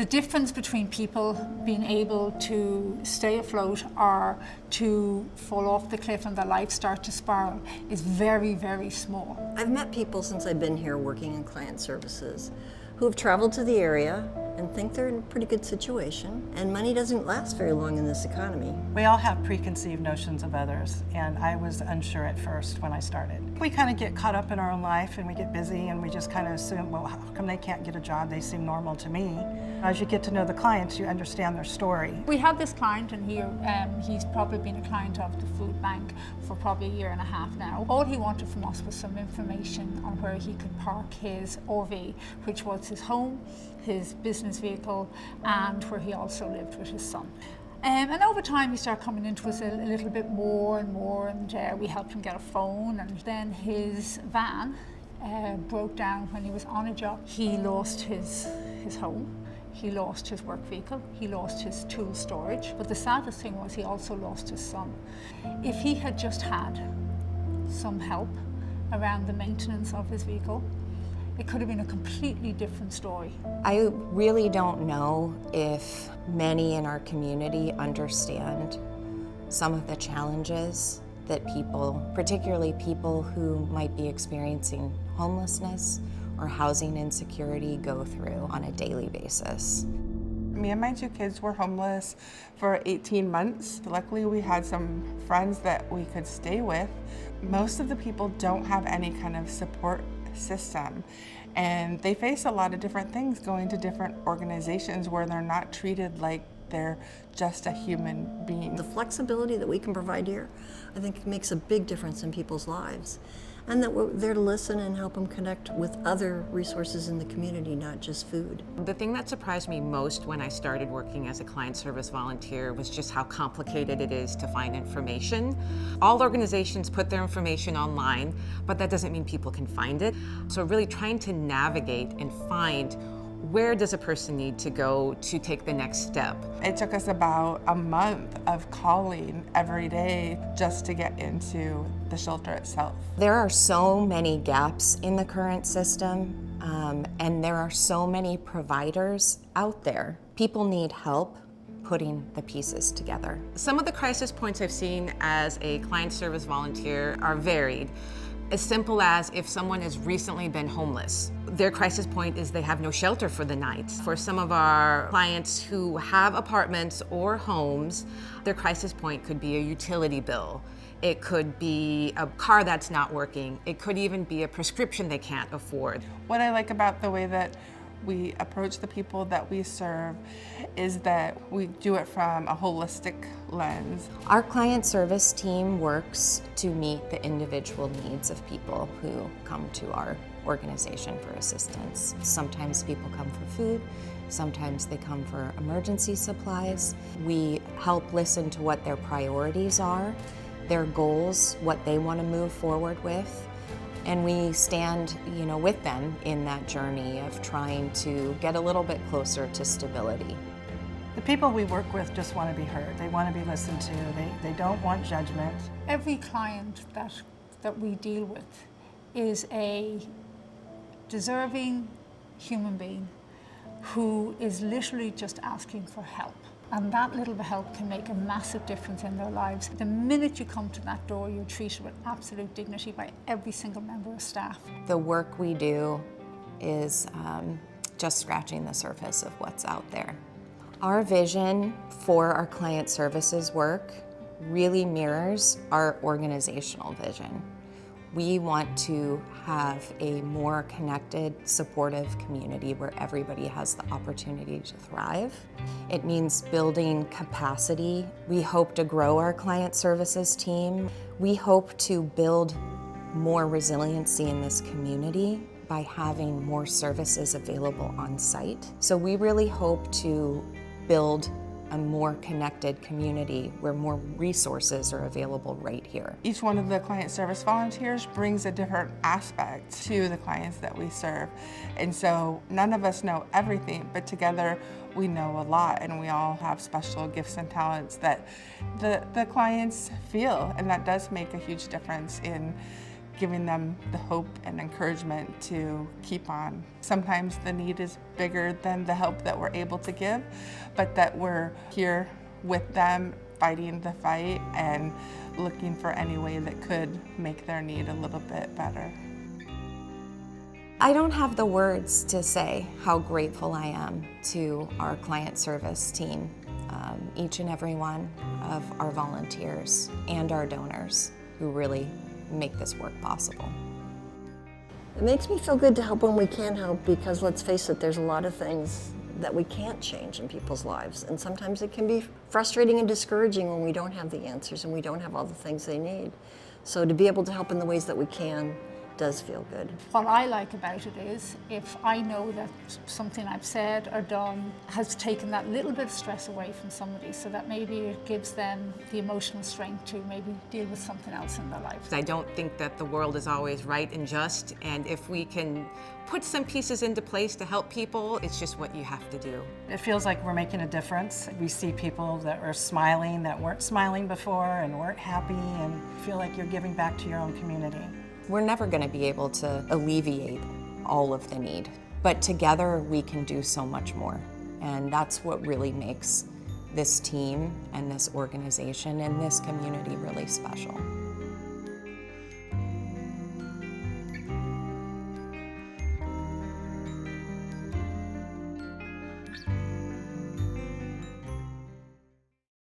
The difference between people being able to stay afloat or to fall off the cliff and their life start to spiral is very, very small. I've met people since I've been here working in client services who have traveled to the area and think they're in a pretty good situation, and money doesn't last very long in this economy. We all have preconceived notions of others, and I was unsure at first when I started. We kind of get caught up in our own life and we get busy and we just kind of assume, well, how come they can't get a job? They seem normal to me. As you get to know the clients, you understand their story. We have this client, and he's probably been a client of the food bank for probably a year and a half now. All he wanted from us was some information on where he could park his RV, which was his home, his business vehicle, and where he also lived with his son. And over time he started coming into us a little bit more and more, and we helped him get a phone, and then his van broke down when he was on a job. He lost his home, he lost his work vehicle, he lost his tool storage, but the saddest thing was he also lost his son. If he had just had some help around the maintenance of his vehicle, it could have been a completely different story. I really don't know if many in our community understand some of the challenges that people, particularly people who might be experiencing homelessness or housing insecurity, go through on a daily basis. Me and my two kids were homeless for 18 months. Luckily, we had some friends that we could stay with. Most of the people don't have any kind of support system, and they face a lot of different things going to different organizations where they're not treated like they're just a human being. The flexibility that we can provide here, I think, makes a big difference in people's lives, and that we're there to listen and help them connect with other resources in the community, not just food. The thing that surprised me most when I started working as a client service volunteer was just how complicated it is to find information. All organizations put their information online, but that doesn't mean people can find it. So really trying to navigate and find where does a person need to go to take the next step. It took us about a month of calling every day just to get into the shelter itself. There are so many gaps in the current system, and there are so many providers out there. People need help putting the pieces together. Some of the crisis points I've seen as a client service volunteer are varied. As simple as if someone has recently been homeless. Their crisis point is they have no shelter for the night. For some of our clients who have apartments or homes, their crisis point could be a utility bill. It could be a car that's not working. It could even be a prescription they can't afford. What I like about the way that we approach the people that we serve is that we do it from a holistic lens. Our client service team works to meet the individual needs of people who come to our organization for assistance. Sometimes people come for food, sometimes they come for emergency supplies. We help listen to what their priorities are, their goals, what they want to move forward with. And we stand, with them in that journey of trying to get a little bit closer to stability. The people we work with just want to be heard. They want to be listened to. They don't want judgment. Every client that we deal with is a deserving human being who is literally just asking for help. And that little bit of help can make a massive difference in their lives. The minute you come to that door, you're treated with absolute dignity by every single member of staff. The work we do is just scratching the surface of what's out there. Our vision for our client services work really mirrors our organizational vision. We want to have a more connected, supportive community where everybody has the opportunity to thrive. It means building capacity. We hope to grow our client services team. We hope to build more resiliency in this community by having more services available on site. So we really hope to build a more connected community where more resources are available right here. Each one of the client service volunteers brings a different aspect to the clients that we serve. And so none of us know everything, but together we know a lot, and we all have special gifts and talents that the clients feel, and that does make a huge difference in giving them the hope and encouragement to keep on. Sometimes the need is bigger than the help that we're able to give, but that we're here with them fighting the fight and looking for any way that could make their need a little bit better. I don't have the words to say how grateful I am to our client service team, each and every one of our volunteers and our donors who really make this work possible. It makes me feel good to help when we can help, because let's face it, there's a lot of things that we can't change in people's lives. And sometimes it can be frustrating and discouraging when we don't have the answers and we don't have all the things they need. So to be able to help in the ways that we can does feel good. What I like about it is if I know that something I've said or done has taken that little bit of stress away from somebody, so that maybe it gives them the emotional strength to maybe deal with something else in their life. I don't think that the world is always right and just, and if we can put some pieces into place to help people, it's just what you have to do. It feels like we're making a difference. We see people that are smiling that weren't smiling before and weren't happy, and feel like you're giving back to your own community. We're never going to be able to alleviate all of the need, but together we can do so much more. And that's what really makes this team and this organization and this community really special.